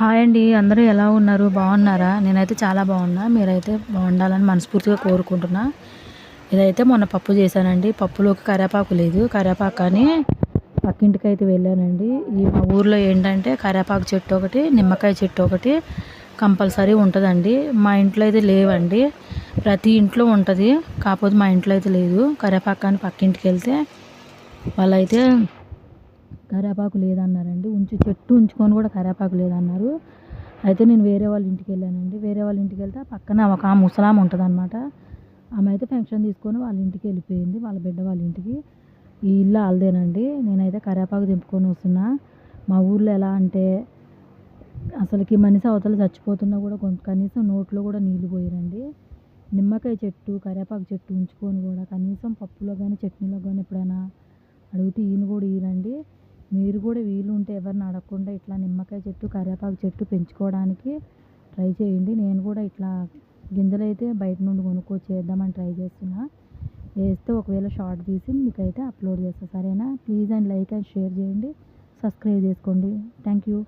Hi అండి. అందరూ ఎలా ఉన్నారు? బాగున్నారా? నేనైతే చాలా బాగున్నా. మీరైతే బాగుండాలని మనస్ఫూర్తిగా కోరుకుంటున్నా. ఇదైతే మొన్న పప్పు చేశానండి. పప్పులోకి కరివేపాకు లేదు. కరివేపాకు కానీ పక్కింటికైతే వెళ్ళానండి. మా ఊర్లో ఏంటంటే కరివేపాకు చెట్టు ఒకటి, నిమ్మకాయ చెట్టు ఒకటి కంపల్సరీ ఉంటుందండి. మా ఇంట్లో అయితే లేవండి. ప్రతి ఇంట్లో ఉంటుంది. కాకపోతే మా ఇంట్లో అయితే లేదు. కరివేపాకు కానీ పక్కింటికి వెళ్తే వాళ్ళైతే కరివేపాకు లేదన్నారండి. చెట్టు ఉంచుకొని కూడా కరివేపాకు లేదన్నారు. అయితే నేను వేరే వాళ్ళ ఇంటికి వెళ్ళానండి. వేరే వాళ్ళ ఇంటికి వెళ్తే పక్కన ఒక ముసలామె ఉంటుందన్నమాట. ఆమె అయితే పెన్షన్ తీసుకొని వాళ్ళ ఇంటికి వెళ్ళిపోయింది, వాళ్ళ బిడ్డ వాళ్ళ ఇంటికి. ఈ ఇల్లు ఆళ్ళదేనండి. నేనైతే కరివేపాకు దింపుకొని వస్తున్నా. మా ఊర్లో ఎలా అంటే అసలుకి మనిషి అవతల చచ్చిపోతున్నా కూడా కనీసం నోట్లో కూడా నీళ్ళు పోయరండి. నిమ్మకాయ చెట్టు, కరివేపాకు చెట్టు ఉంచుకొని కూడా కనీసం పప్పులో కానీ చట్నీలో కానీ ఎప్పుడైనా అడిగితే ఈయన కూడా ఇయ్యరండి. మీరు కూడా వీలుంటే ఎవరిని అడగకుండా ఇట్లా నిమ్మకాయ చెట్టు, కరివేపాకు చెట్టు పెంచుకోవడానికి ట్రై చేయండి. నేను కూడా ఇట్లా గింజలైతే బయట నుండి కొనుక్కొచ్చి చేద్దామని ట్రై చేస్తున్నా. వేస్తే ఒకవేళ షార్ట్ తీసి మీకైతే అప్లోడ్ చేస్తా. సరేనా? Please and like and share చేయండి. సబ్స్క్రైబ్ చేసుకోండి. Thank you.